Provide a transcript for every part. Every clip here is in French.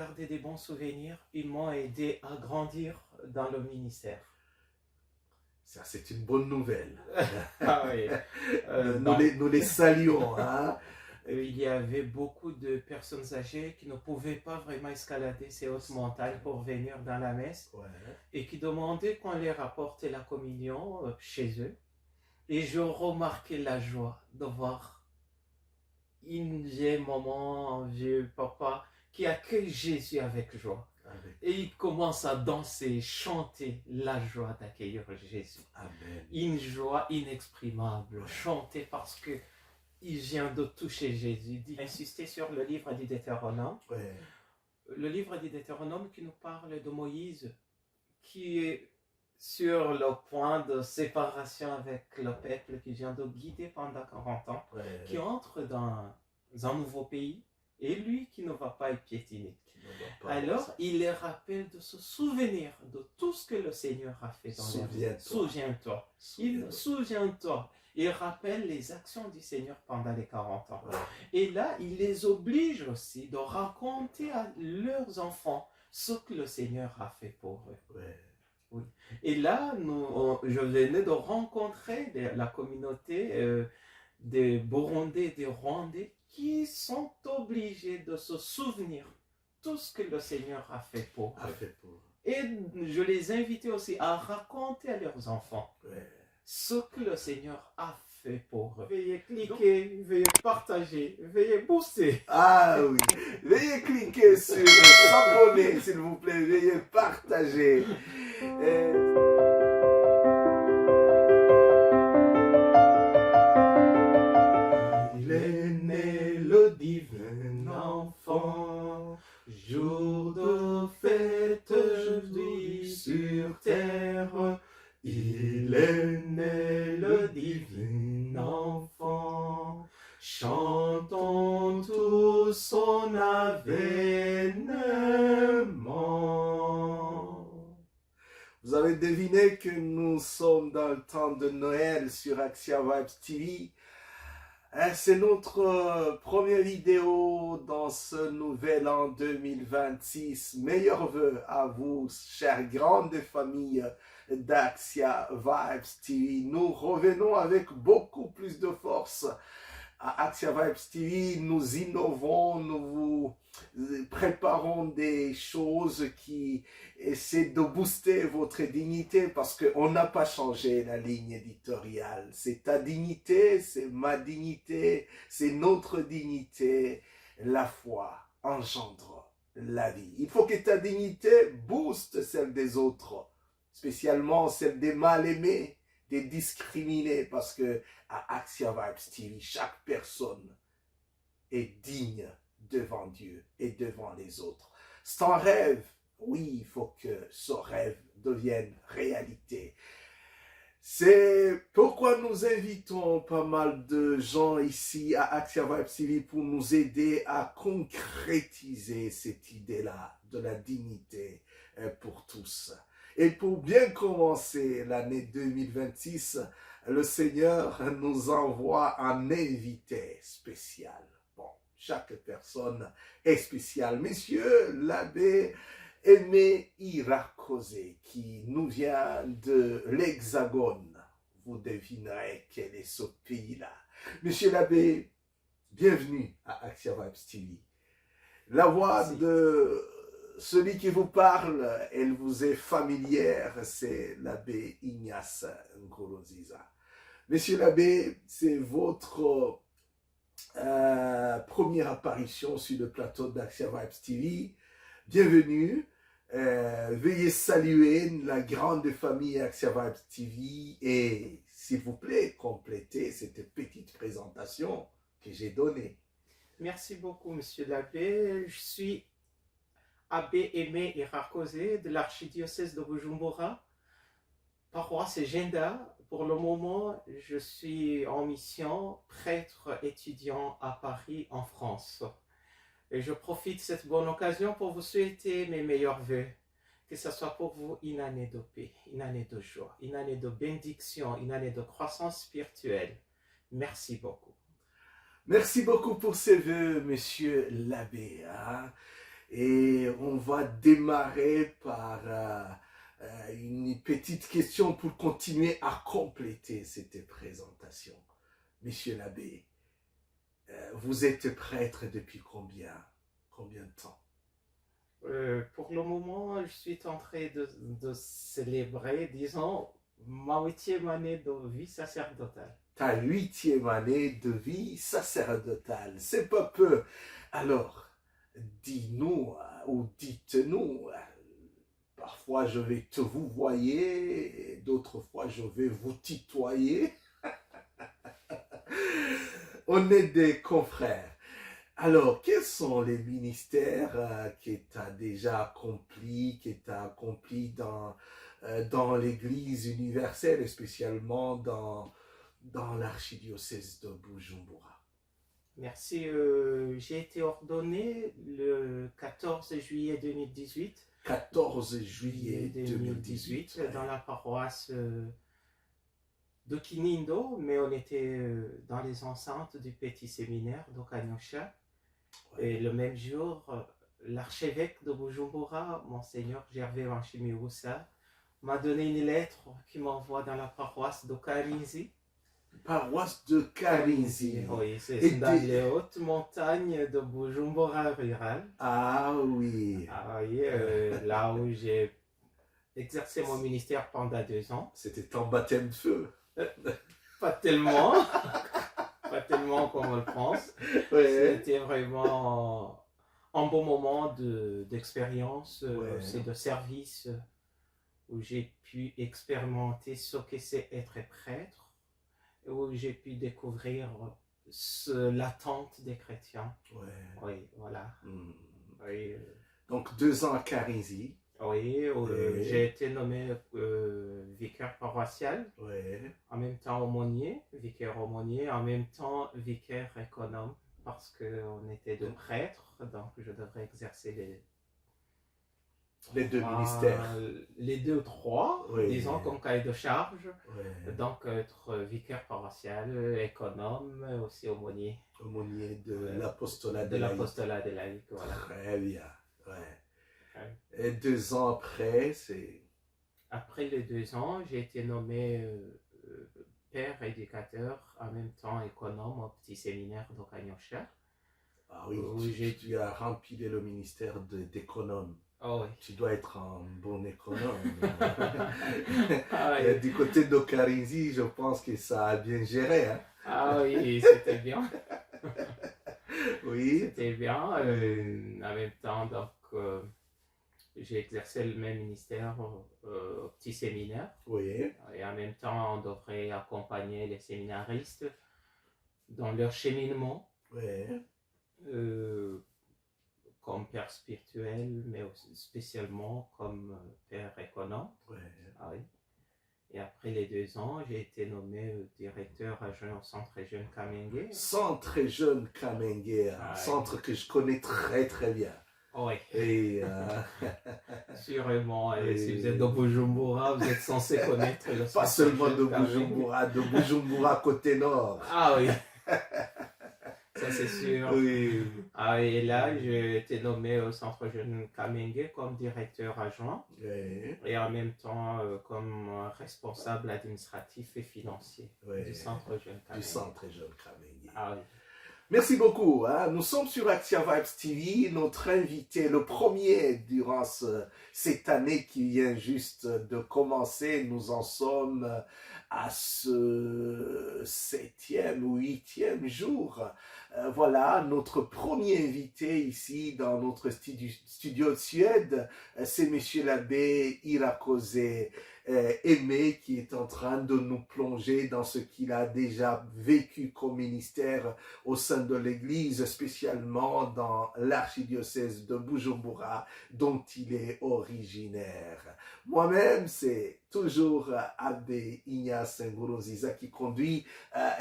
gardé des bons souvenirs. Ils m'ont aidé à grandir dans le ministère. Ça, c'est une bonne nouvelle. Ah oui. Nous les saluons. Hein? Il y avait beaucoup de personnes âgées qui ne pouvaient pas vraiment escalader ces hautes montagnes pour venir dans la messe, Ouais. et qui demandaient qu'on leur apporte la communion chez eux. Et je remarquais la joie de voir une vieille maman, un vieux papa qui accueille Jésus avec joie. Et il commence à danser, chanter la joie d'accueillir Jésus. Amen. Une joie inexprimable, chanter parce que il vient de toucher Jésus. Insister sur le livre du Deutéronome. Ouais. Le livre du Deutéronome qui nous parle de Moïse, qui est sur le point de séparation avec le peuple qui vient de guider pendant 40 ans, Ouais. qui entre dans un nouveau pays, et lui qui ne va pas y piétiner. Alors, il les rappelle de se souvenir de tout ce que le Seigneur a fait dans leur vie. Souviens-toi. Souviens-toi. Il rappelle les actions du Seigneur pendant les 40 ans. Ouais. Et là, il les oblige aussi de raconter à leurs enfants ce que le Seigneur a fait pour eux. Ouais. Oui. Et là, je venais de rencontrer la communauté des Burundais et des Rwandais qui sont obligés de se souvenir tout ce que le Seigneur a fait pour eux. Et je les invitais aussi à raconter à leurs enfants ce que le Seigneur a fait pour eux. Veuillez cliquer, veuillez partager, veuillez booster. Ah oui, veuillez cliquer sur s'abonner s'il vous plaît, veuillez partager. Il est né le divin enfant, jour de fête aujourd'hui sur terre. Il est né le divin enfant, chantons tous son avènement. Vous avez deviné que nous sommes dans le temps de Noël sur Axia Vibes TV. C'est notre première vidéo dans ce nouvel an 2026. Meilleurs vœux à vous, chères grandes familles d'Axia Vibes TV. Nous revenons avec beaucoup plus de force à Axia Vibes TV. Nous innovons, nous vous préparons des choses qui essaient de booster votre dignité parce qu'on n'a pas changé la ligne éditoriale. C'est ta dignité, c'est ma dignité, c'est notre dignité. La foi engendre la vie. Il faut que ta dignité booste celle des autres, spécialement celle des mal-aimés, des discriminés, parce que à Axia Vibes TV, chaque personne est digne devant Dieu et devant les autres. C'est un rêve. Oui, il faut que ce rêve devienne réalité. C'est pourquoi nous invitons pas mal de gens ici à Axia Vibes TV pour nous aider à concrétiser cette idée-là de la dignité pour tous. Et pour bien commencer l'année 2026, le Seigneur nous envoie un invité spécial. Bon, chaque personne est spéciale. Monsieur l'abbé Aimé Irakoze, qui nous vient de l'Hexagone. Vous devinerez quel est ce pays-là. Monsieur l'abbé, bienvenue à Axia Vibes TV. La voix de celui qui vous parle, elle vous est familière, c'est l'abbé Ignace Ngoloziza. Monsieur l'abbé, c'est votre première apparition sur le plateau d'Axia Vibes TV. Bienvenue. Veuillez saluer la grande famille Axia Vibes TV et, s'il vous plaît, compléter cette petite présentation que j'ai donnée. Merci beaucoup, monsieur l'abbé. Je suis abbé Aimé Irakoze de l'archidiocèse de Bujumbura, paroisse Genda. Pour le moment, je suis en mission prêtre étudiant à Paris, en France. Et je profite de cette bonne occasion pour vous souhaiter mes meilleurs vœux. Que ce soit pour vous une année de paix, une année de joie, une année de bénédiction, une année de croissance spirituelle. Merci beaucoup. Merci beaucoup pour ces vœux, monsieur l'abbé. Hein? Et on va démarrer par une petite question pour continuer à compléter cette présentation. Monsieur l'abbé, vous êtes prêtre depuis combien de temps? Pour le moment, je suis en train de célébrer, disons, ma 8e année de vie sacerdotale. Ta 8e année de vie sacerdotale, c'est pas peu. Alors, dis-nous ou dites-nous, parfois je vais te vous voyer, d'autres fois je vais vous tutoyer. On est des confrères. Alors, quels sont les ministères que tu as déjà accomplis, dans l'Église universelle, et spécialement dans l'archidiocèse de Bujumbura? Merci. J'ai été ordonné le 14 juillet 2018. 14 juillet 2018, dans la paroisse de Kinindo, mais on était dans les enceintes du petit séminaire d'Okanyosha. Et le même jour, l'archevêque de Bujumbura, Monseigneur Gervais Wanchimiwusa, m'a donné une lettre qui m'envoie dans la paroisse de Karinzi. Paroisse de Karinzi. Oui, c'est dans les hautes montagnes de Bujumbura rural. Ah oui. Ah oui, là où j'ai exercé mon ministère pendant 2 ans. C'était ton baptême de feu. Pas tellement. Pas tellement comme on le pense. Ouais. C'était vraiment un bon moment d'expérience, c'est de service où j'ai pu expérimenter ce que c'est être prêtre, où j'ai pu découvrir l'attente des chrétiens. Ouais. Oui, voilà. Oui, Donc 2 ans à Karinzi. oui, j'ai été nommé vicaire paroissial, en même temps aumônier, vicaire aumônier, en même temps vicaire économe, parce qu'on était 2 prêtres, donc je devrais exercer les 2 ministères. Les 2 ou 3, disons, comme cahier de charge. Donc être vicaire paroissial, économe, aussi aumônier. Aumônier de l'apostolat de l'apostolat des laïcs, voilà. Très bien, Et 2 ans après, c'est... Après les 2 ans, j'ai été nommé père éducateur, en même temps économe au petit séminaire d'Okanyosha. Ah oui, tu as rempli le ministère d'économe. Oh oui. Tu dois être un bon économe. Et du côté de Karinzi, je pense que ça a bien géré. Hein? Ah oui, c'était bien. Oui. C'était bien. En même temps, donc, j'ai exercé le même ministère au petit séminaire. Oui. Et en même temps, on devrait accompagner les séminaristes dans leur cheminement. Oui. Comme père spirituel, mais aussi spécialement comme père économe. Ah oui. Et après les 2 ans, j'ai été nommé directeur adjoint au Centre Jeune Kamenge. Centre Jeune Kamenge, un centre que je connais très très bien. Oui. Et sûrement, et si vous êtes de Bujumbura, vous êtes censé connaître le centre. Pas seulement de Bujumbura côté nord. Ah oui. Ça c'est sûr. Oui. Ah, et là, j'ai été nommé au Centre Jeune Kamenge comme directeur adjoint et en même temps comme responsable administratif et financier du Centre Jeune Kamenge. Du Centre Jeune Kamenge. Ah oui. Merci beaucoup. Hein. Nous sommes sur Axia Vibes TV. Notre invité, le premier durant cette année qui vient juste de commencer, nous en sommes à ce 7e ou 8e jour. Voilà, notre premier invité ici dans notre studio de Suède, c'est Monsieur l'abbé Irakose Aimé qui est en train de nous plonger dans ce qu'il a déjà vécu comme ministère au sein de l'Église, spécialement dans l'archidiocèse de Bujumbura, dont il est originaire. Moi-même, c'est toujours Abbé Ignace Ngourouziza qui conduit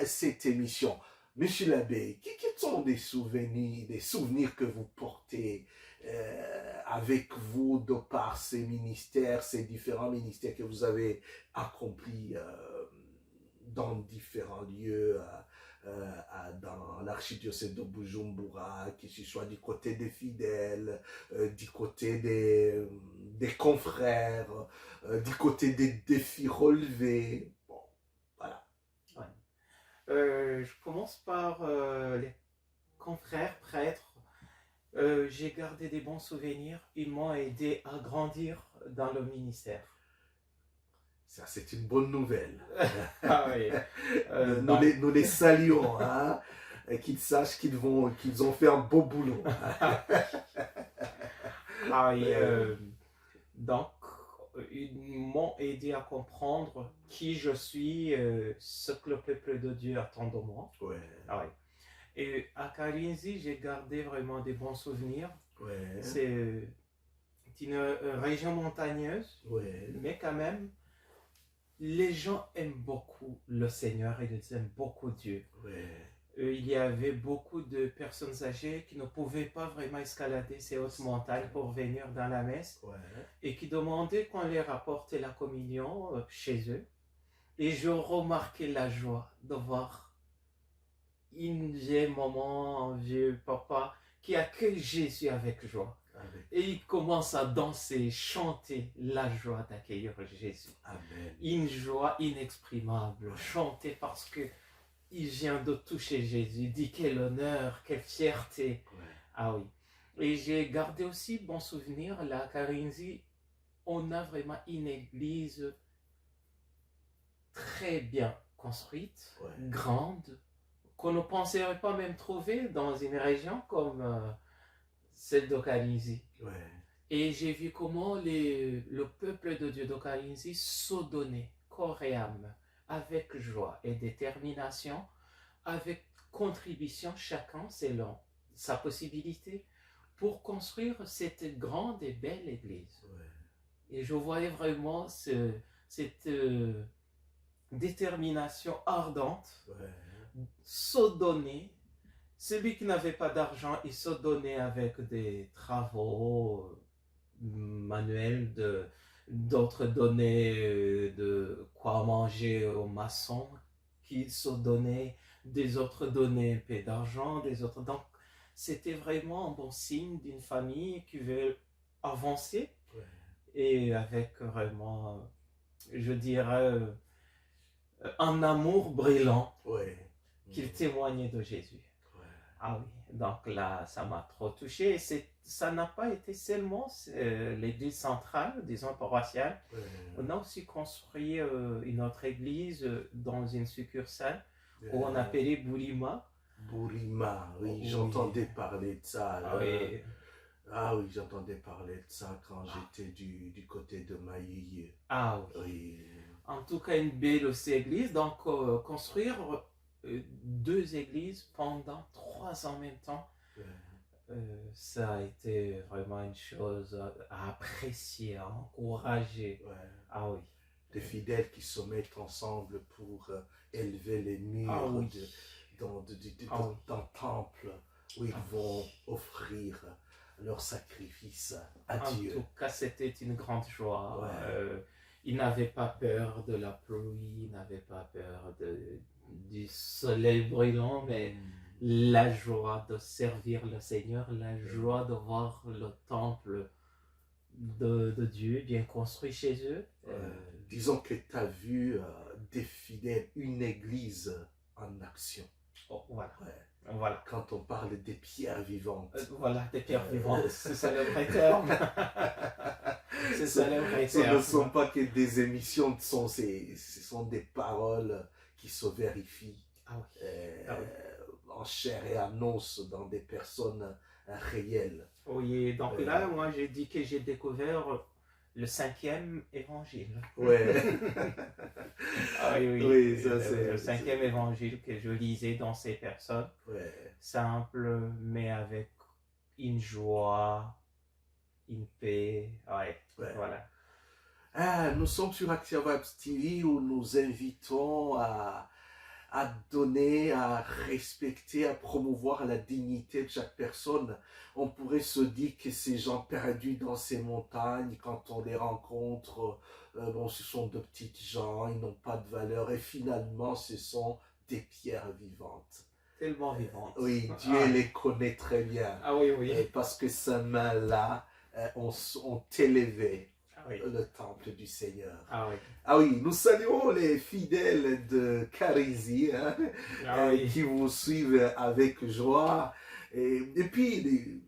cette émission. Monsieur l'abbé, quels sont des souvenirs que vous portez avec vous de par ces ministères, ces différents ministères que vous avez accomplis dans différents lieux dans l'archidiocèse de Bujumbura, que ce soit du côté des fidèles, du côté des confrères, du côté des défis relevés. Bon, voilà. Ouais. Je commence par les confrères, prêtres. J'ai gardé des bons souvenirs. Ils m'ont aidé à grandir dans le ministère. Ça, c'est une bonne nouvelle. Ah oui. Nous les saluons, hein, et qu'ils sachent qu'ils ont fait un beau boulot. Ah oui, donc, ils m'ont aidé à comprendre qui je suis, ce que le peuple de Dieu attend de moi. Ouais. Ah oui. Et à Kalinzi, j'ai gardé vraiment des bons souvenirs. Ouais. C'est une région montagneuse, Ouais. mais quand même, les gens aiment beaucoup le Seigneur et ils aiment beaucoup Dieu. Ouais. Il y avait beaucoup de personnes âgées qui ne pouvaient pas vraiment escalader ces hautes montagnes pour venir dans la messe Ouais. et qui demandaient qu'on leur apporte la communion chez eux. Et je remarquais la joie de voir une vieille maman, un vieux papa qui accueille Jésus avec joie. Amen. Et il commence à danser, chanter la joie d'accueillir Jésus. Amen. Une joie inexprimable, chanter parce que il vient de toucher Jésus. Dit quel honneur, quelle fierté. Ouais. Ah oui. Et j'ai gardé aussi bon souvenir, là, à Karinzi, on a vraiment une église très bien construite, Ouais. grande, qu'on ne penserait pas même trouver dans une région comme celle d'Okalinzi. Ouais. Et j'ai vu comment le peuple de Dieu d'Okalinzi se donnait corps et âme, avec joie et détermination, avec contribution chacun selon sa possibilité, pour construire cette grande et belle église. Ouais. Et je voyais vraiment cette détermination ardente, Ouais. se donner. Celui qui n'avait pas d'argent, il se donnait avec des travaux manuels, d'autres donnaient de quoi manger aux maçons, qui se donnaient, des autres donnaient un peu d'argent, des autres. Donc, c'était vraiment un bon signe d'une famille qui veut avancer Ouais. et avec vraiment, je dirais, un amour brillant Ouais. qu'il témoignait de Jésus. Ouais. Ah oui, donc là, ça m'a trop touché. Ça n'a pas été seulement l'église centrale, disons paroissiale. Ouais. On a aussi construit une autre église dans une succursale où on appelait Boulima. Bourima, oui, Oui. j'entendais parler de ça. Ah oui. Ah oui, j'entendais parler de ça quand j'étais du côté de Maïe. Ah oui. Oui. En tout cas, une belle aussi église. Donc, construire deux églises pendant 3 ans en même temps, Ouais. ça a été vraiment une chose à apprécier, à encourager. Ouais. Ah oui. Des fidèles qui se mettent ensemble pour élever les murs Ah oui. d'un temple où ils vont offrir leur sacrifice à Dieu. En tout cas, c'était une grande joie. Ouais. Ils n'avaient pas peur de la pluie, ils n'avaient pas peur du soleil brûlant, mais la joie de servir le Seigneur, la joie de voir le temple de Dieu bien construit chez eux. Disons que tu as vu des fidèles, une église en action. Oh, voilà. Ouais. Voilà. Quand on parle des pierres vivantes. Voilà, des pierres vivantes, c'est ça le vrai terme. C'est ça le vrai terme. Ce ne sont pas que des émissions, ce sont des paroles qui se vérifient en chair et en os dans des personnes réelles. Oui, donc là, moi j'ai dit que j'ai découvert le 5e évangile. Ouais. Ah oui, Oui, ça c'est le 5e évangile que je lisais dans ces personnes. Ouais. Simple, mais avec une joie, une paix. Ouais. Voilà. Ah, nous sommes sur Axia Vibes TV où nous invitons à donner, à respecter, à promouvoir la dignité de chaque personne. On pourrait se dire que ces gens perdus dans ces montagnes, quand on les rencontre, bon, ce sont de petites gens, ils n'ont pas de valeur et finalement ce sont des pierres vivantes. Tellement vivante. Oui, Dieu les connaît très bien. Ah oui, oui. Parce que ces mains-là ont élevé Ah oui. le temple du Seigneur. Ah oui. Ah oui, nous saluons les fidèles de Carizy hein, oui. qui vous suivent avec joie. Et puis,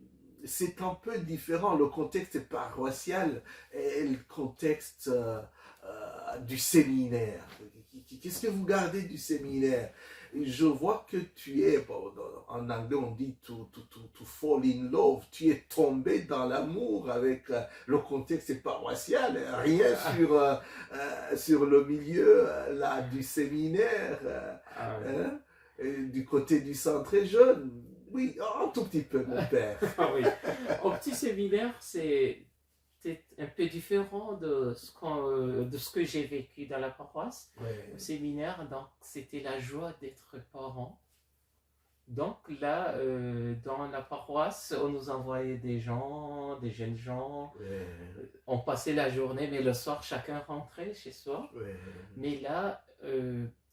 c'est un peu différent. Le contexte paroissial et le contexte du séminaire. Qu'est-ce que vous gardez du séminaire? Je vois que tu es, en anglais on dit to fall in love, tu es tombé dans l'amour avec le contexte paroissial, rien sur le milieu là, du séminaire, hein, du côté du centre jeune. Oui, un tout petit peu mon père. oui. Au petit séminaire, c'est un peu différent de ce que j'ai vécu dans la paroisse. Au séminaire, donc c'était la joie d'être parent. Donc là, dans la paroisse, on nous envoyait des jeunes gens. On passait la journée, mais le soir, chacun rentrait chez soi. Mais là,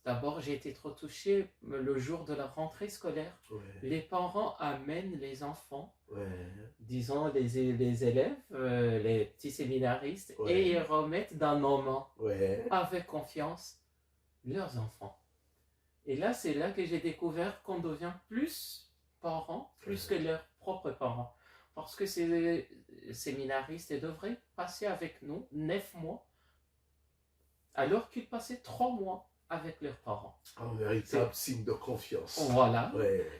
d'abord, j'ai été trop touchée le jour de la rentrée scolaire. Les parents amènent les enfants, disons les élèves, les petits séminaristes, et ils remettent dans nos mains, avec confiance, leurs enfants. Et là, c'est là que j'ai découvert qu'on devient plus parents, plus que leurs propres parents. Parce que ces séminaristes devraient passer avec nous 9 mois, alors qu'ils passaient 3 mois avec leurs parents. Un véritable signe de confiance. Voilà.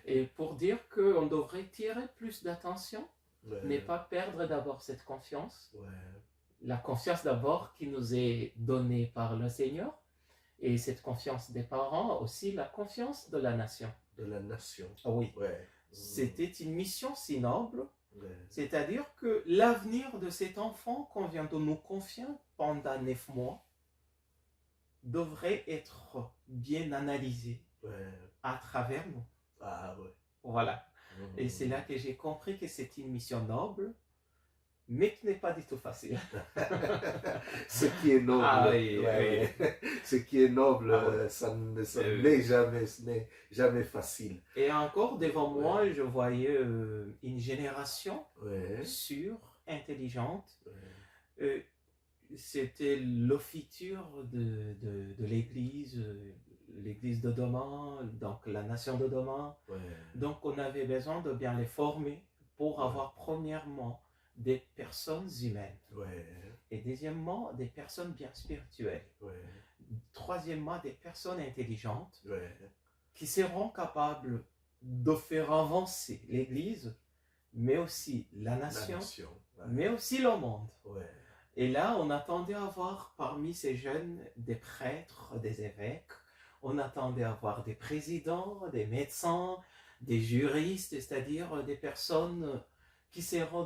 Et pour dire qu'on devrait tirer plus d'attention, mais pas perdre d'abord cette confiance. La confiance d'abord qui nous est donnée par le Seigneur. Et cette confiance des parents, aussi la confiance de la nation. De la nation. Oui. C'était une mission si noble. C'est-à-dire que l'avenir de cet enfant qu'on vient de nous confier pendant 9 mois devrait être bien analysé à travers nous. Voilà. Et c'est là que j'ai compris que c'est une mission noble, mais qui n'est pas du tout facile. Ce qui est noble, ce qui est noble, ça n'est jamais facile. Et encore devant moi, je voyais une génération sûre, intelligente. C'était le futur de l'Église, l'Église de demain, donc la nation de demain. Donc on avait besoin de bien les former pour avoir premièrement des personnes humaines. Et deuxièmement, des personnes bien spirituelles. Troisièmement, des personnes intelligentes qui seront capables de faire avancer l'Église, mais aussi la nation, mais aussi le monde. Et là, on attendait avoir parmi ces jeunes des prêtres, des évêques, on attendait avoir des présidents, des médecins, des juristes, c'est-à-dire des personnes qui seront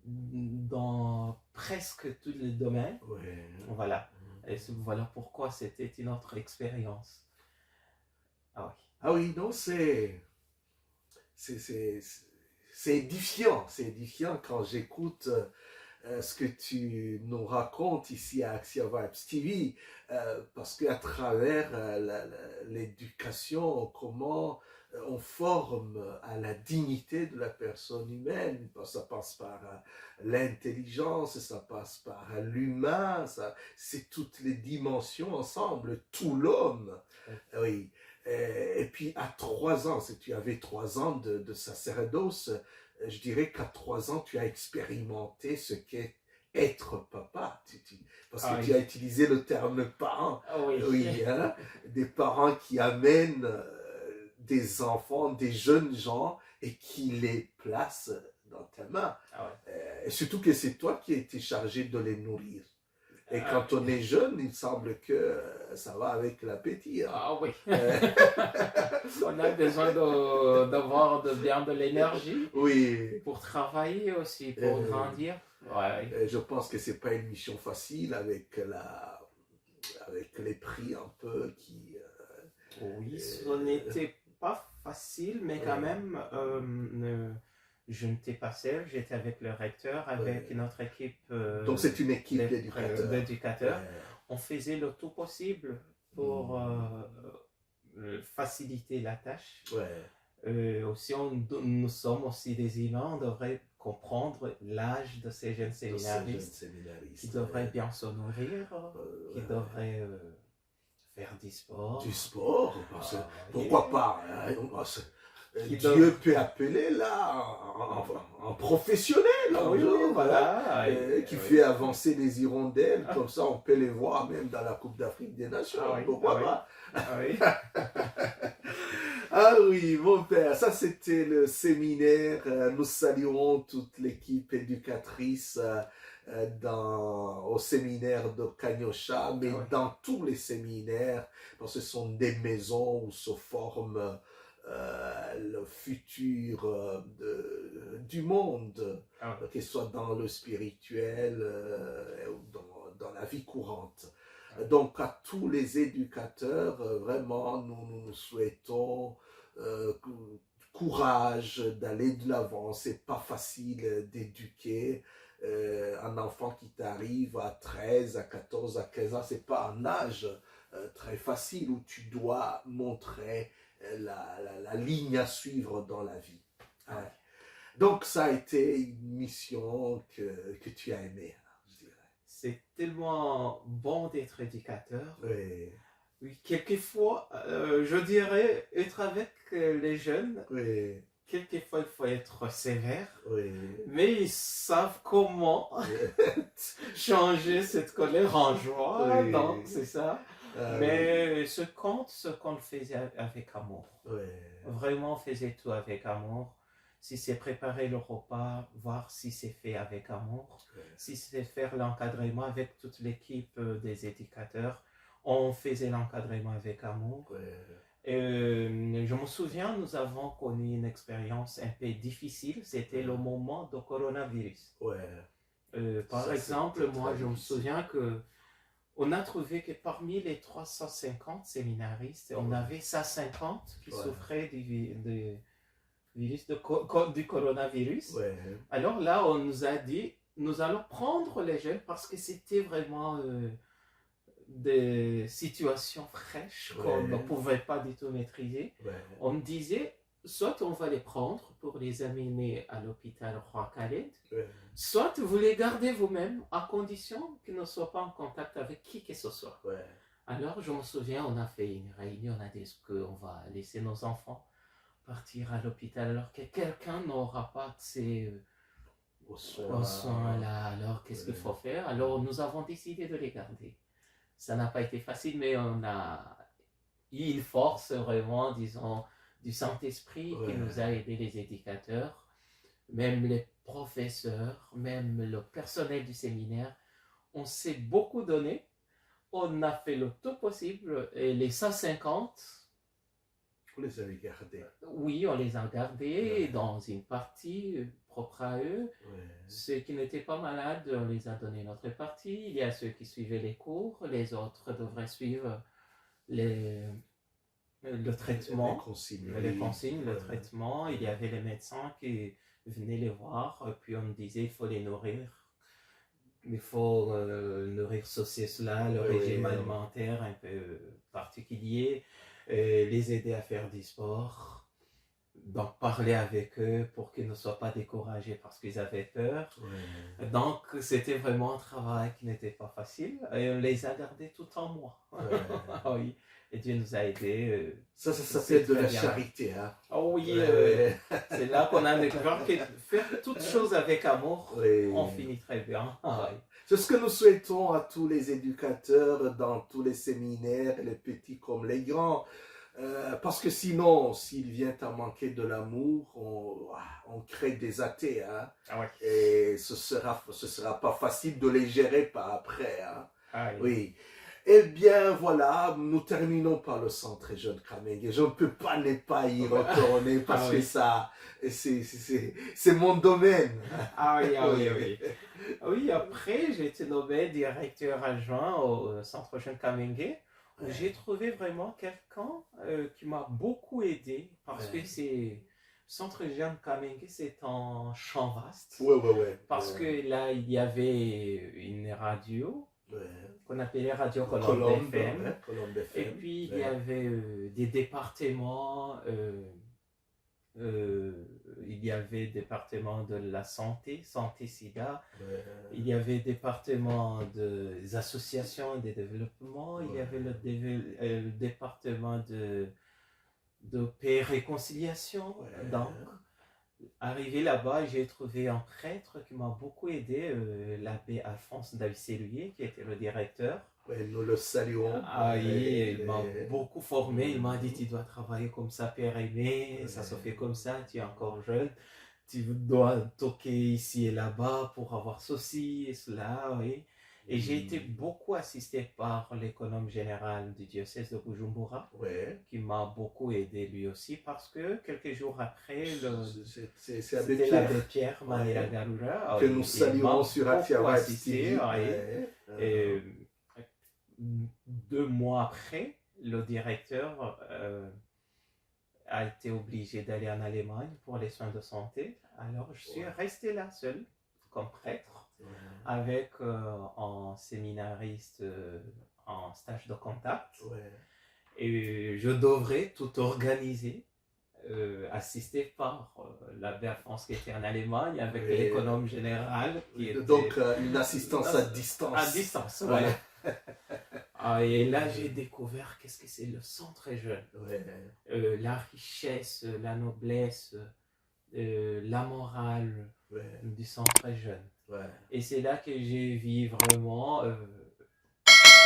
dans presque tous les domaines. Voilà. Et voilà pourquoi c'était une autre expérience. Ah oui, non, c'est édifiant. C'est édifiant quand j'écoute ce que tu nous racontes ici à Axia Vibes TV, parce qu'à travers l'éducation, comment on forme à la dignité de la personne humaine, ça passe par l'intelligence, ça passe par l'humain, c'est toutes les dimensions ensemble, tout l'homme. Oui. Et puis à 3 ans, si tu avais 3 ans de sacerdoce, je dirais qu'à 3 ans, tu as expérimenté ce qu'est être papa. Parce que tu as utilisé le terme parent. Hein, des parents qui amènent des enfants, des jeunes gens, et qui les placent dans tes mains. Et surtout que c'est toi qui as été chargé de les nourrir. Et quand on est jeune, il semble que ça va avec l'appétit. Hein. On a besoin d'avoir bien de l'énergie pour travailler aussi, pour grandir. Je pense que c'est pas une mission facile avec les prix un peu qui... ce n'était pas facile, mais quand même... je n'étais pas seul, j'étais avec le recteur, avec une autre équipe. Donc c'est une équipe d'éducateurs. On faisait le tout possible pour faciliter la tâche. Ouais. Aussi, nous sommes aussi des imams, on devrait comprendre l'âge de ces jeunes De ces jeunes séminaristes séminaristes. qui devraient Ouais. bien se nourrir, qui Ouais. devraient faire du sport. Du sport, parce que Ah, pourquoi oui. pas, hein, Qui Dieu peut appeler là un professionnel, Ah, un oui, oui, genre, voilà. qui Oui. fait avancer les hirondelles, comme ça on peut les voir même dans la Coupe d'Afrique des Nations, Ah oui, pourquoi ah oui, pas. ah oui. Ah oui, mon père, ça c'était le séminaire. Nous saluons toute l'équipe éducatrice au séminaire de Kanyosha, mais Ah oui. dans tous les séminaires, parce que ce sont des maisons où se forme le futur du monde, Ah oui. que ce soit dans le spirituel ou dans la vie courante. Ah oui. Donc à tous les éducateurs, vraiment, nous souhaitons courage d'aller de l'avant. C'est pas facile d'éduquer un enfant qui t'arrive à 13, à 14, à 15 ans. C'est pas un âge très facile où tu dois montrer la ligne à suivre dans la vie. Ah oui. Donc ça a été une mission que tu as aimée, je dirais. C'est tellement bon d'être éducateur. Oui, Oui, quelquefois, je dirais, être avec les jeunes, oui, quelquefois il faut être sévère, oui. mais ils savent comment changer cette colère en joie, Oui. donc c'est ça. Ah Mais ce qu'on faisait avec amour. oui. Vraiment, on faisait tout avec amour. Si c'est préparer le repas, voir si c'est fait avec amour. Oui. Si c'est faire l'encadrement avec toute l'équipe des éducateurs, on faisait l'encadrement avec amour. Oui. Je me souviens, nous avons connu une expérience un peu difficile. C'était le moment du coronavirus. Ouais. Par Ça, exemple, c'était moi, très je me difficile. souviens que on a trouvé que parmi les 350 séminaristes, on Ouais. avait 150 qui Ouais. souffraient du virus du coronavirus. Ouais. Alors là, on nous a dit, nous allons prendre les jeunes parce que c'était vraiment des situations fraîches qu'on ne Ouais. pouvait pas du tout maîtriser. Ouais. On me disait, soit on va les prendre pour les amener à l'hôpital Roi Khaled, Ouais. soit vous les gardez vous-même à condition qu'ils ne soient pas en contact avec qui que ce soit. Ouais. Alors, je me souviens, on a fait une réunion, on a dit qu'on va laisser nos enfants partir à l'hôpital alors que quelqu'un n'aura pas accès Au aux soin. soins là. Alors, qu'est-ce qu'il faut faire? Alors, nous avons décidé de les garder. Ça n'a pas été facile, mais on a eu une force vraiment, disons, du Saint-Esprit qui Ouais. nous a aidés, les éducateurs, même les professeurs, même le personnel du séminaire. On s'est beaucoup donné. On a fait le tout possible. Et les 150, Vous les avez gardés. oui, on les a gardés Ouais. dans une partie propre à eux. Ouais. Ceux qui n'étaient pas malades, on les a donné notre partie. Il y a ceux qui suivaient les cours, les autres devraient suivre le traitement, Les consignes. les consignes, le Ouais. traitement. Il y avait les médecins qui venaient les voir, puis on me disait il faut les nourrir. Il faut nourrir ceci, cela, le Oui, régime oui. alimentaire un peu particulier, les aider à faire du sport. Donc, parler avec eux pour qu'ils ne soient pas découragés parce qu'ils avaient peur. Ouais. Donc, c'était vraiment un travail qui n'était pas facile. Et on les a gardés tout en mois. Ouais. Oui. Et Dieu nous a aidés. Ça c'est s'appelle de très la bien. charité. Hein? Oh oui, Ouais. c'est là qu'on a découvert que faire toutes choses avec amour, Oui. on finit très bien. Oui. C'est ce que nous souhaitons à tous les éducateurs dans tous les séminaires, les petits comme les grands. Parce que sinon, s'il vient à manquer de l'amour, on crée des athées. Hein? Ah ouais. Et ce sera pas facile de les gérer par après. Hein? Ah oui. Oui. Eh bien, voilà, nous terminons par le centre jeune Kamenge. Je ne peux pas ne pas y retourner parce Ah que oui. ça, c'est mon domaine. Ah oui, ah oui, ah oui. Oui, après, j'ai été nommé directeur adjoint au centre jeune Kamenge. Ouais. J'ai trouvé vraiment quelqu'un qui m'a beaucoup aidé parce Ouais. que c'est centre jeune Kamenge, c'est un champ vaste. Ouais. Parce que là, il y avait une radio, qu'on appelait Radio Colombe Colombe, FM. ouais, Colombe Et FM. puis, il y avait des départements, il y avait département de la santé, santé-sida, il y avait département des associations des développements, il y avait le département de paix et réconciliation. Donc, arrivé là-bas, j'ai trouvé un prêtre qui m'a beaucoup aidé, l'abbé Alphonse Davicellier, qui était le directeur. Nous le saluons. Ah oui, il m'a beaucoup formé. Il m'a dit, tu dois travailler comme ça, Père Aimé, ça se fait comme ça, tu es encore jeune. Tu dois toquer ici et là-bas pour avoir ceci et cela, oui. Et j'ai été beaucoup assisté par l'économe général du diocèse de Bujumbura, qui m'a beaucoup aidé lui aussi, parce que quelques jours après, c'était l'abbé Pierre Manila Garura, que nous saluons sur Axia Vibes TV. Et 2 mois après, le directeur a été obligé d'aller en Allemagne pour les soins de santé. Alors, je suis resté là seul, comme prêtre, avec un séminariste en stage de contact. Et je devrais tout organiser, assisté par l'abbé Alphonse qui était en Allemagne, avec l'économe général qui était... Donc, une assistance à distance. À distance, voilà. Et là, j'ai découvert qu'est-ce que c'est le centre jeune. La richesse, la noblesse, la morale du centre jeune. Et c'est là que j'ai vu vraiment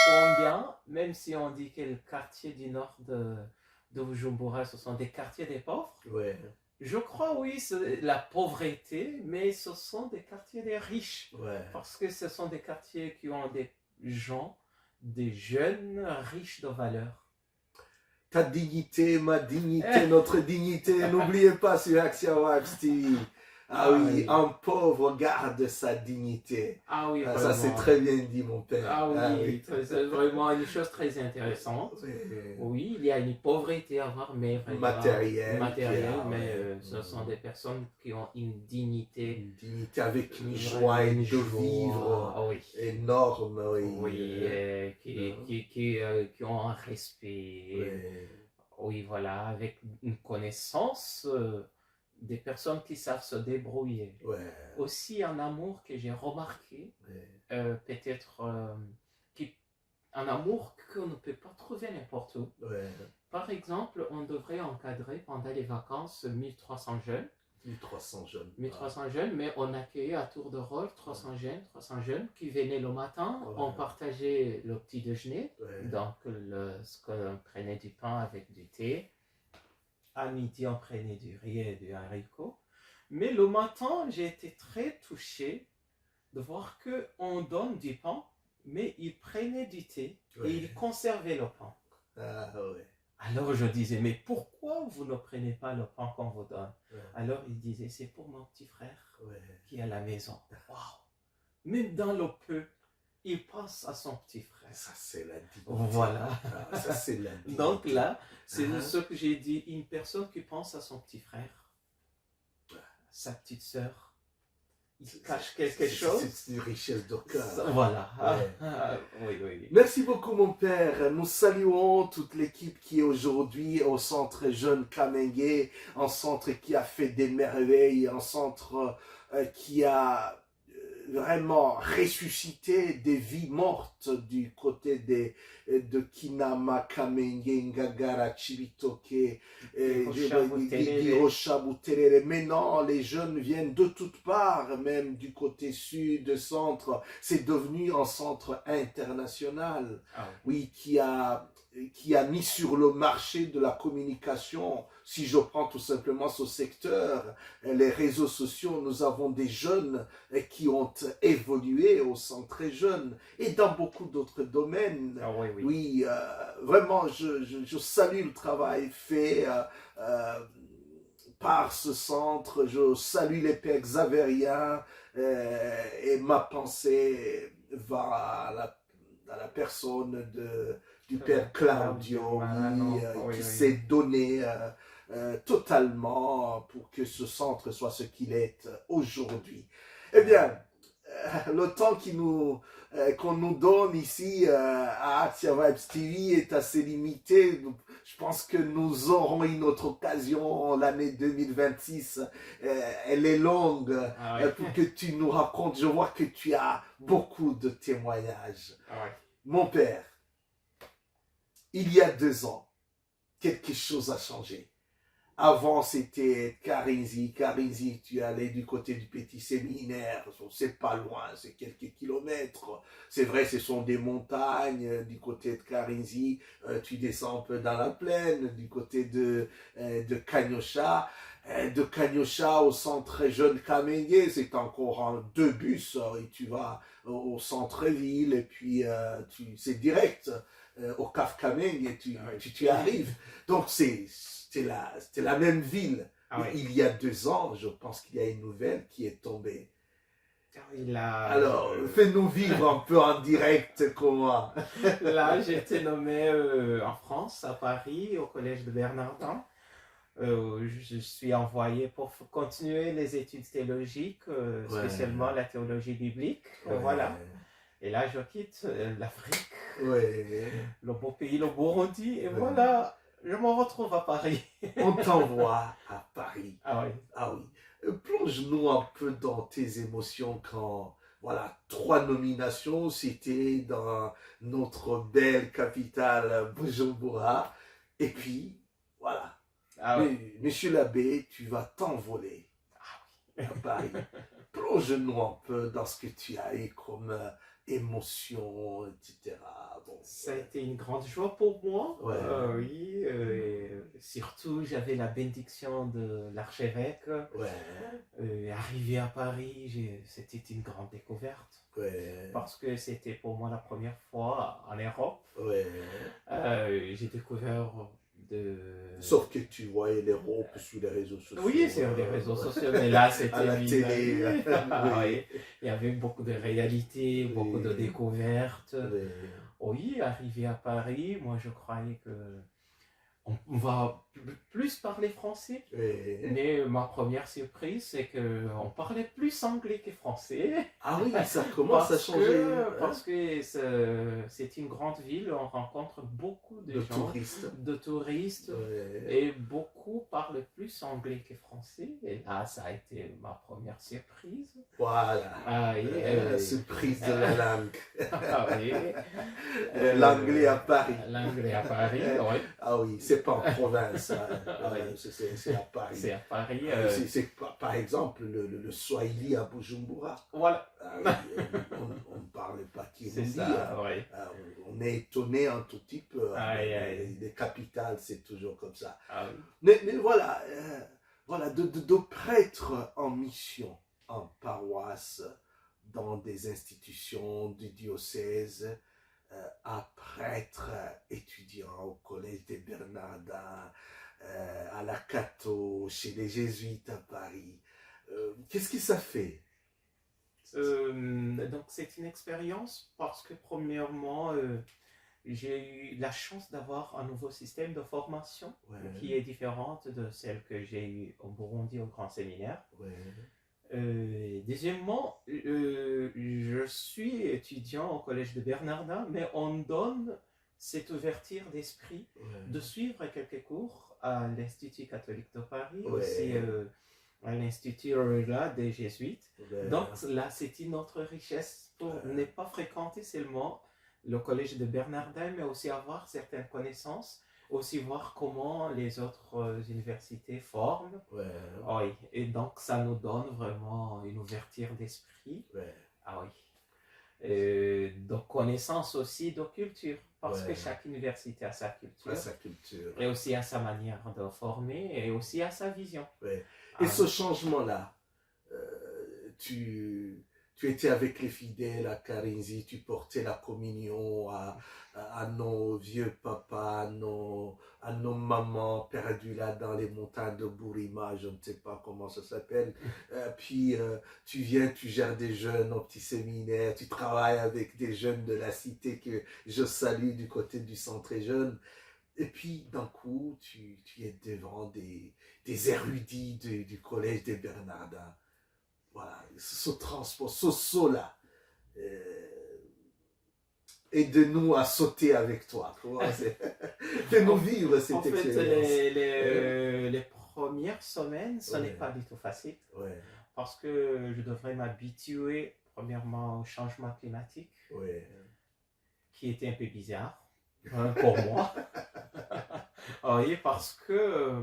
combien, même si on dit que le quartier du nord de Bujumbura, ce sont des quartiers des pauvres. Je crois, oui, c'est la pauvreté, mais ce sont des quartiers des riches. Parce que ce sont des quartiers qui ont des gens, des jeunes riches de valeur. Ta dignité, ma dignité, notre dignité. N'oubliez pas sur Axia Vibes TV. Ah oui, un pauvre garde sa dignité. Ah oui, vraiment. Ça c'est très bien dit, mon père. Ah oui, c'est vraiment une chose très intéressante. Oui, il y a une pauvreté à voir, mais vraiment matérielle, mais ce sont des personnes qui ont une dignité. Une dignité avec une joie de vivre énorme. Qui ont un respect. Oui, voilà, avec une connaissance. Des personnes qui savent se débrouiller. Aussi un amour que j'ai remarqué, peut-être un amour qu'on ne peut pas trouver n'importe où. Par exemple, on devrait encadrer pendant les vacances 1300 jeunes. 1300 jeunes. 1300 jeunes, mais on accueillait à tour de rôle 300 jeunes qui venaient le matin, on partageait le petit déjeuner, donc ce qu'on prenait du pain avec du thé. À midi, on prenait du riz et du haricot. Mais le matin, j'ai été très touché de voir qu'on donne du pain, mais ils prenaient du thé et ils conservaient le pain. Alors je disais, mais pourquoi vous ne prenez pas le pain qu'on vous donne? Alors il disait, c'est pour mon petit frère qui est à la maison. Waouh! Même dans le peu, il pense à son petit frère. Ça, c'est la dignité. Voilà. Ça, c'est la dignité. Donc là, c'est ce que j'ai dit. Une personne qui pense à son petit frère, sa petite sœur, il cache quelque chose. C'est une richesse de cœur. Voilà. Oui. Merci beaucoup, mon père. Nous saluons toute l'équipe qui est aujourd'hui au centre Jeune Kamenge, un centre qui a fait des merveilles, un centre qui a vraiment ressuscité des vies mortes du côté de Kinama, Kamenge, Ngagara, Chibitoke, Girosha Buterere. Maintenant, les jeunes viennent de toutes parts, même du côté sud, centre. C'est devenu un centre international, qui a mis sur le marché de la communication. Si je prends tout simplement ce secteur, les réseaux sociaux, nous avons des jeunes qui ont évolué au centre jeune et dans beaucoup d'autres domaines. Vraiment, je salue le travail fait par ce centre. Je salue les pères xavériens et ma pensée va à la personne du père Claudio qui s'est donné totalement pour que ce centre soit ce qu'il est aujourd'hui. Eh bien, le temps qu'on nous donne ici à Axia Vibes TV est assez limité. Je pense que nous aurons une autre occasion l'année 2026. Elle est longue Ah oui. pour que tu nous racontes. Je vois que tu as beaucoup de témoignages. Ah oui. Mon père, il y a 2 ans, quelque chose a changé. Avant, c'était Carinzi. Carinzi, tu allais du côté du petit séminaire. C'est pas loin, c'est quelques kilomètres. C'est vrai, ce sont des montagnes du côté de Carinzi. Tu descends un peu dans la plaine du côté de Kanyosha. De Kanyosha au centre jeune Kamenge, c'est encore en 2 bus et tu vas au centre-ville et puis c'est direct au Caf Kamenge et tu arrives. Donc c'était la même ville. Ah Mais oui. il y a 2 ans, je pense qu'il y a une nouvelle qui est tombée. Là, Alors, fais-nous vivre un peu en direct comment. là, j'ai été nommé en France, à Paris, au collège de Bernardin. Je suis envoyé pour continuer les études théologiques, spécialement la théologie biblique. Voilà. Et là, je quitte l'Afrique, le beau pays, le Burundi, et voilà, je me retrouve à Paris. On t'envoie à Paris. Ah oui. Ah oui. Plonge-nous un peu dans tes émotions quand, voilà, 3 nominations, c'était dans notre belle capitale Bujumbura. Et puis, voilà. Ah oui. Monsieur l'abbé, tu vas t'envoler à Paris. Plonge-nous un peu dans ce que tu as eu comme émotion, etc. Bon, Ça a été une grande joie pour moi. Ouais. Oui, surtout j'avais la bénédiction de l'archevêque. Arrivé à Paris, c'était une grande découverte. Parce que c'était pour moi la première fois en Europe. J'ai découvert Sauf que tu voyais l'Europe sur les réseaux sociaux. Oui, sur les réseaux sociaux, mais là c'était à la télé. Oui. Il y avait beaucoup de réalités, beaucoup de découvertes. Oui, arrivé à Paris, moi je croyais que on va plus parler français. Mais ma première surprise, c'est qu'on parlait plus anglais que français. Ah oui, ça commence à changer. Parce que c'est une grande ville, on rencontre beaucoup de gens, de touristes, et beaucoup parlent plus anglais que français. Et là, ça a été ma première surprise. Voilà, la surprise de la langue. L'anglais à Paris. L'anglais à Paris, oui. Ah oui, c'est pas en province, c'est à Paris. C'est à Paris. C'est par exemple le Swahili à Bujumbura. Voilà. On ne parle pas Kirundi. On est étonné un tout petit peu. Les capitales, c'est toujours comme ça. Mais voilà, de prêtres en mission, en paroisse, dans des institutions du diocèse, à prêtre étudiant au collège des Bernardins, à la Cato, chez les Jésuites à Paris. Qu'est-ce que ça fait? Donc c'est une expérience parce que premièrement, j'ai eu la chance d'avoir un nouveau système de formation qui est différente de celle que j'ai eue au Burundi au Grand Séminaire. Deuxièmement, je suis étudiant au collège de Bernardin, mais on donne cette ouverture d'esprit de suivre quelques cours à l'Institut catholique de Paris, aussi à l'Institut là, des Jésuites. Donc là, c'est une autre richesse pour ne pas fréquenter seulement le collège de Bernardin, mais aussi avoir certaines connaissances, aussi voir comment les autres universités forment. Et donc, ça nous donne vraiment une ouverture d'esprit. Donc, connaissance aussi de culture, parce que chaque université a sa culture. Et aussi à sa manière de former, et aussi à sa vision. Et ce changement-là, tu étais avec les fidèles à Carinzi, tu portais la communion à nos vieux papas, à nos mamans perdues là dans les montagnes de Burima, je ne sais pas comment ça s'appelle. Puis tu viens, tu gères des jeunes au petit séminaire, tu travailles avec des jeunes de la cité que je salue du côté du centre jeune. Et puis d'un coup, tu es devant des érudits du collège des Bernardins. voilà, ce transport, ce saut-là. Aide-nous à sauter avec toi. Fais-nous vivre cette En fait, expérience. les premières semaines, ce n'est Ouais. pas du tout facile Ouais, parce que je devrais m'habituer premièrement au changement climatique ouais. qui était un peu bizarre pour moi. Oui, parce que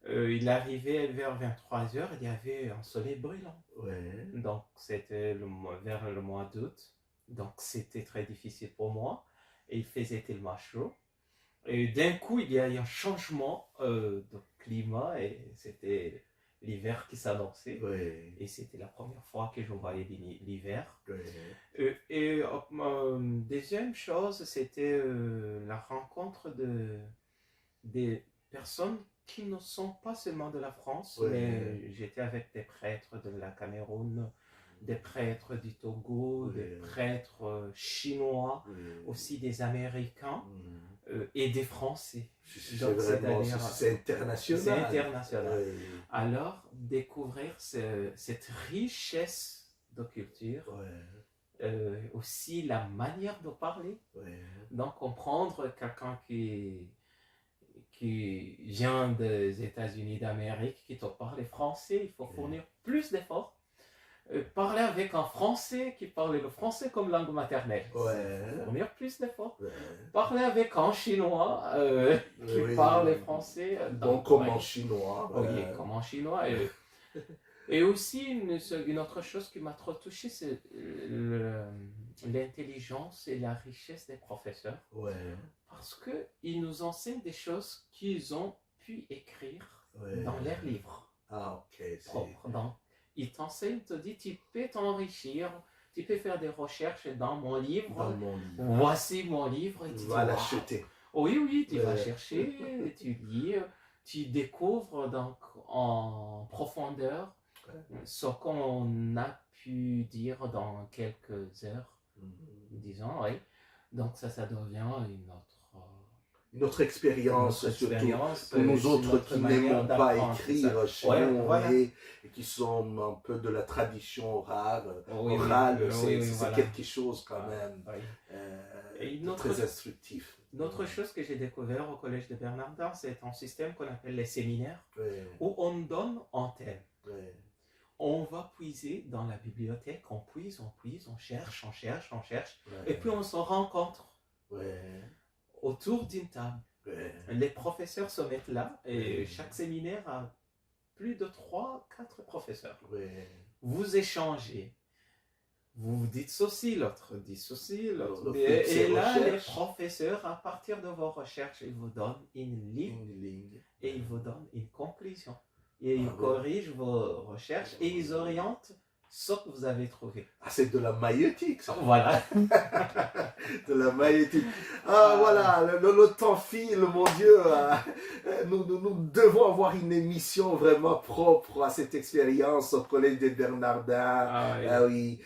il arrivait vers 23h, il y avait un soleil brûlant. Ouais. Donc, c'était vers le mois d'août. Donc, c'était très difficile pour moi. Et il faisait tellement chaud. Et d'un coup, il y a eu un changement de climat et c'était l'hiver qui s'annonçait. Ouais. Et c'était la première fois que je voyais l'hiver. Ouais. Deuxième chose, c'était la rencontre des personnes qui ne sont pas seulement de la France, Ouais. mais j'étais avec des prêtres de la Cameroun, des prêtres du Togo, Ouais. des prêtres chinois, Ouais. aussi des Américains Mm. et des Français. C'est Donc, vraiment, c'est-à-dire, c'est international. c'est international. Ouais. Alors, découvrir cette richesse de culture, Ouais. aussi la manière de parler, Ouais. donc comprendre quelqu'un qui vient des États-Unis d'Amérique, qui te parle français, il faut fournir plus d'efforts. Parler avec un Français qui parle le français comme langue maternelle, Ouais. il faut fournir plus d'efforts. Ouais. Parler avec un Chinois qui Oui. parle français, Bon, comme en chinois. oui, comme en chinois. Et aussi, une autre chose qui m'a trop touché, c'est l'intelligence et la richesse des professeurs. Ouais. Parce qu'ils nous enseignent des choses qu'ils ont pu écrire Ouais. dans leurs livres Ah, ok. propres. Donc, ils t'enseignent, te disent, tu peux t'enrichir, tu peux faire des recherches dans mon livre. Dans mon livre. Voici mon livre. Et tu Va dis, l'acheter. oui, oui, tu vas Ouais. chercher, tu lis, tu découvres donc en profondeur ce qu'on a pu dire dans quelques heures, disons, oui. Donc ça devient Une autre expérience, une autre surtout expérience, pour nous une autres autre qui manière n'aimons pas d'apprendre écrire ça. chez Ouais, nous voilà. et qui sommes un peu de la tradition orale. Oui, C'est voilà. quelque chose quand même Oui. Et de très instructif. Une autre chose que j'ai découvert au collège de Bernardin, c'est un système qu'on appelle les séminaires, Ouais. où on donne un thème. Ouais. On va puiser dans la bibliothèque, on puise, on cherche, Ouais. et puis on se rencontre Ouais. autour d'une table. Ouais. Les professeurs se mettent là, et Ouais. chaque séminaire a plus de 3-4 professeurs. Ouais. Vous échangez, vous dites ceci, l'autre dit ceci, l'autre dit... Faites ses Et là, les recherches. professeurs, à partir de vos recherches, ils vous donnent une ligne Une ligne. et ils vous donnent une conclusion. Et ils Ah ouais. corrigent vos recherches et ils orientent ce que vous avez trouvé. Ah, c'est de la maïeutique, ça. Voilà. De la maïeutique. Ah, voilà, le temps file, mon Dieu. Nous devons avoir une émission vraiment propre à cette expérience au Collège des Bernardins. Ah, oui. Ah oui.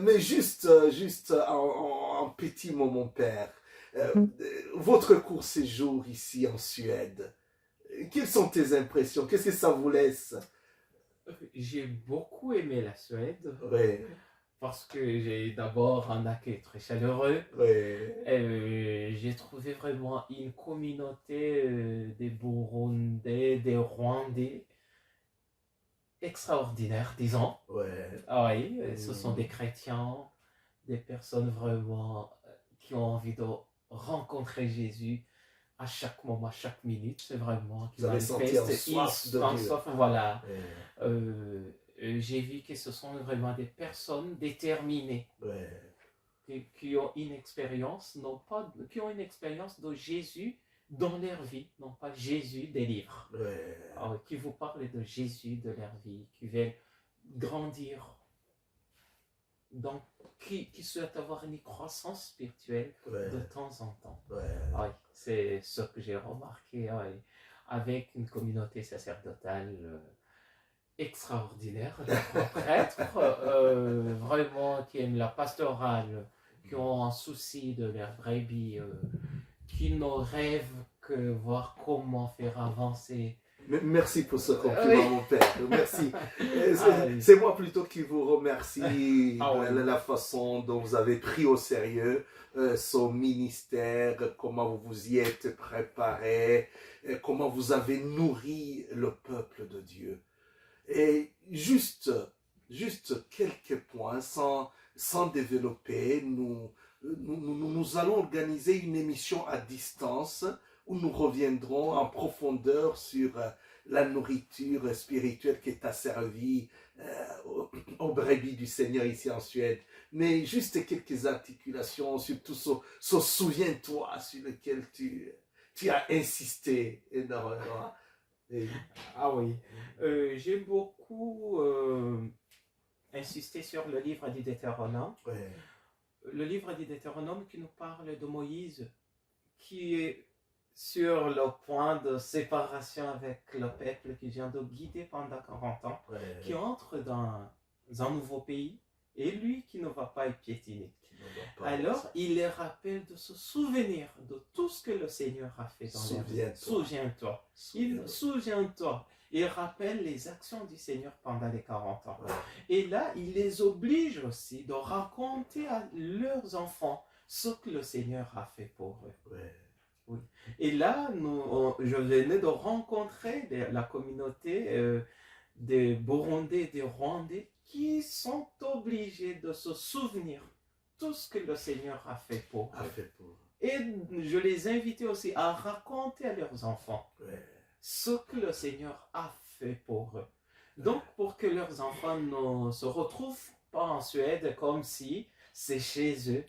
Mais juste en petit mot, mon père. Votre court séjour ici en Suède, quelles sont tes impressions? Qu'est-ce que ça vous laisse? J'ai beaucoup aimé la Suède Oui, parce que j'ai d'abord un accueil très chaleureux. oui. J'ai trouvé vraiment une communauté des Burundais, des Rwandais extraordinaire, disons. Ouais. Ah oui, ce sont des chrétiens, des personnes vraiment qui ont envie de rencontrer Jésus à chaque moment, à chaque minute. C'est vraiment qui Vous avez senti un soif de Dieu. soif, voilà. Ouais. J'ai vu que ce sont vraiment des personnes déterminées Ouais. qui ont une expérience, qui ont une expérience de Jésus dans leur vie, non pas Jésus des livres. Ouais. Alors, qui vous parlent de Jésus de leur vie, qui veulent grandir, donc qui souhaitent avoir une croissance spirituelle Ouais. de temps en temps. Ouais. Oui, c'est ce que j'ai remarqué, oui, avec une communauté sacerdotale extraordinaire, d'autres prêtres vraiment qui aiment la pastorale, qui ont un souci de leur brebis, qui ne rêvent que voir comment faire avancer Merci pour ce compliment, mon père. Merci. Oui. C'est moi plutôt qui vous remercie Ah oui. de la façon dont vous avez pris au sérieux son ministère, comment vous vous y êtes préparé, comment vous avez nourri le peuple de Dieu. Et juste quelques points, sans développer, nous allons organiser une émission à distance où nous reviendrons en profondeur sur la nourriture spirituelle qui est asservie aux brebis du Seigneur ici en Suède. Mais juste quelques articulations, surtout ce souviens-toi sur lequel tu as insisté énormément. Et, Ah oui. J'ai beaucoup insisté sur le livre du Deutéronome. ouais, Le livre du Deutéronome qui nous parle de Moïse, qui est sur le point de séparation avec le peuple qui vient de guider pendant 40 ans, ouais, qui entre dans un nouveau pays, et lui qui ne va pas y piétiner. Alors, il les rappelle de se souvenir de tout ce que le Seigneur a fait dans leur vie. Souviens-toi. Souviens-toi. Il rappelle les actions du Seigneur pendant les 40 ans. Ouais. Et là, il les oblige aussi de raconter à leurs enfants ce que le Seigneur a fait pour eux. Ouais. Oui. Et là, je venais de rencontrer la communauté des Burundais et des Rwandais qui sont obligés de se souvenir tout ce que le Seigneur a fait pour eux. Et je les invitais aussi à raconter à leurs enfants ce que le Seigneur a fait pour eux. Donc, pour que leurs enfants ne se retrouvent pas en Suède comme si c'est chez eux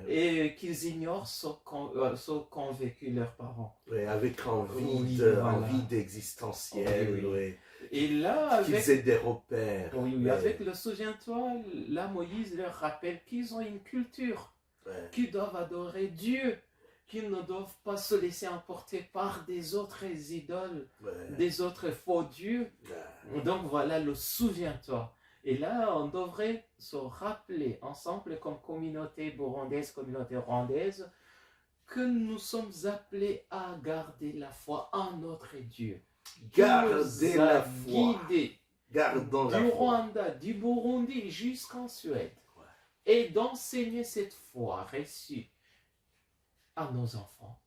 et qu'ils ignorent ce qu'ont vécu leurs parents. Avec envie d'existentiel. Et là, qu'ils aient des repères. Avec le souviens-toi, là, Moïse leur rappelle qu'ils ont une culture, qu'ils doivent adorer Dieu, qu'ils ne doivent pas se laisser emporter par des autres idoles, des autres faux dieux. Donc voilà, le souviens-toi. Et là, on devrait se rappeler ensemble comme communauté burundaise, communauté rwandaise, que nous sommes appelés à garder la foi en notre Dieu. Garder la foi. Gardons la foi. Du Rwanda, du Burundi jusqu'en Suède. Et d'enseigner cette foi reçue à nos enfants.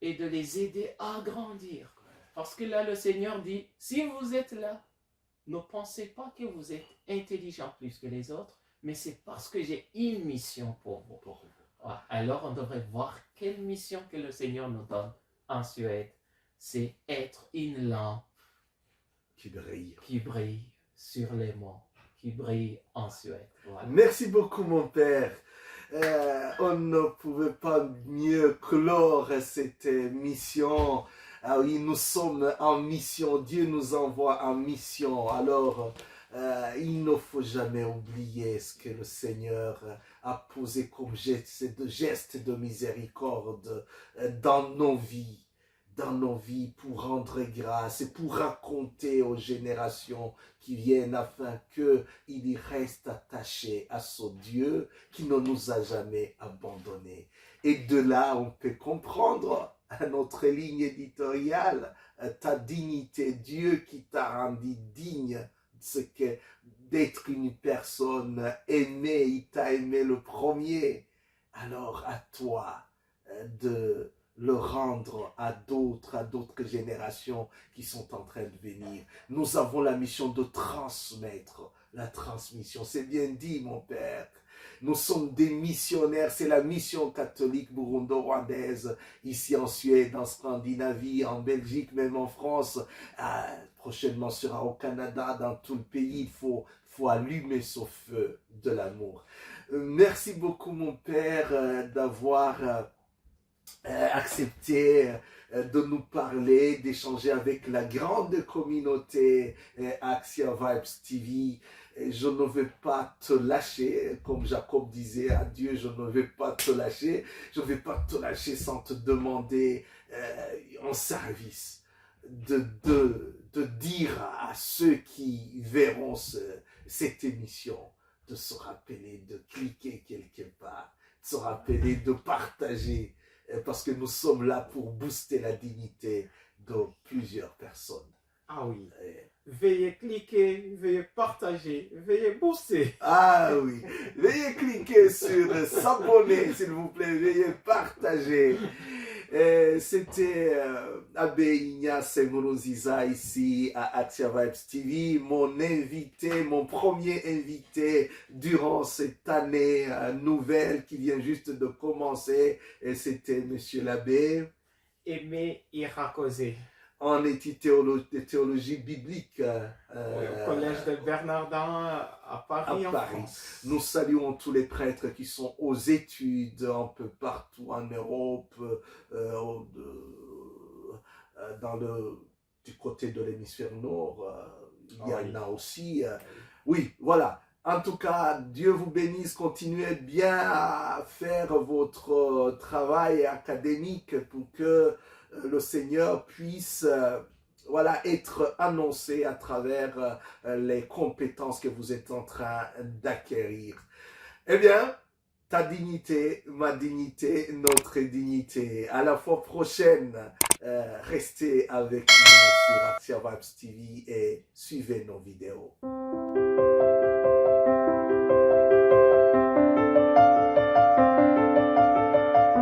Et de les aider à grandir. Parce que là, le Seigneur dit, si vous êtes là, ne pensez pas que vous êtes intelligent plus que les autres, mais c'est parce que j'ai une mission pour vous. Alors, on devrait voir quelle mission que le Seigneur nous donne en Suède. C'est être une lampe qui brille sur les monts, qui brille en Suède. Voilà. Merci beaucoup, mon père. On ne pouvait pas mieux clore cette mission. Ah oui, nous sommes en mission. Dieu nous envoie en mission. Alors, il ne faut jamais oublier ce que le Seigneur a posé comme geste de miséricorde dans nos vies. Pour rendre grâce et pour raconter aux générations qui viennent afin qu'ils y restent attachés à ce Dieu qui ne nous a jamais abandonnés. Et de là, on peut comprendre à notre ligne éditoriale ta dignité, Dieu qui t'a rendu digne d'être une personne aimée, il t'a aimé le premier. Alors à toi de le rendre à d'autres générations qui sont en train de venir. Nous avons la mission de transmettre la transmission. C'est bien dit, mon père. Nous sommes des missionnaires. C'est la mission catholique burundo-rwandaise ici en Suède, en Scandinavie, en Belgique, même en France. Prochainement sera au Canada, dans tout le pays. Il faut allumer ce feu de l'amour. Merci beaucoup, mon père, d'avoir accepté de nous parler, d'échanger avec la grande communauté Axia Vibes TV. Je ne vais pas te lâcher, comme Jacob disait à Dieu, je ne vais pas te lâcher. Je ne vais pas te lâcher sans te demander en service de dire à ceux qui verront cette émission de se rappeler, de cliquer quelque part, de se rappeler, de partager, parce que nous sommes là pour booster la dignité de plusieurs personnes. Ah oui. Et- Veuillez cliquer, veuillez partager, veuillez booster. Ah oui, veuillez cliquer sur s'abonner, s'il vous plaît, veuillez partager. C'était Abbé Ignace Muruziza ici à Axia Vibes TV, mon invité, mon premier invité durant cette année nouvelle qui vient juste de commencer. Et c'était Monsieur l'abbé Aimé Irakoze. en études de théologie biblique Oui, au collège de Bernardin à Paris, à en Paris. France. Nous saluons tous les prêtres qui sont aux études un peu partout en Europe, dans du côté de l'hémisphère nord. Il y en a aussi. Oui, voilà. En tout cas, Dieu vous bénisse. Continuez bien à faire votre travail académique pour que le Seigneur puisse voilà, être annoncé à travers les compétences que vous êtes en train d'acquérir. Eh bien, ta dignité, ma dignité, notre dignité. À la fois prochaine, restez avec nous sur Axia Vibes TV et suivez nos vidéos.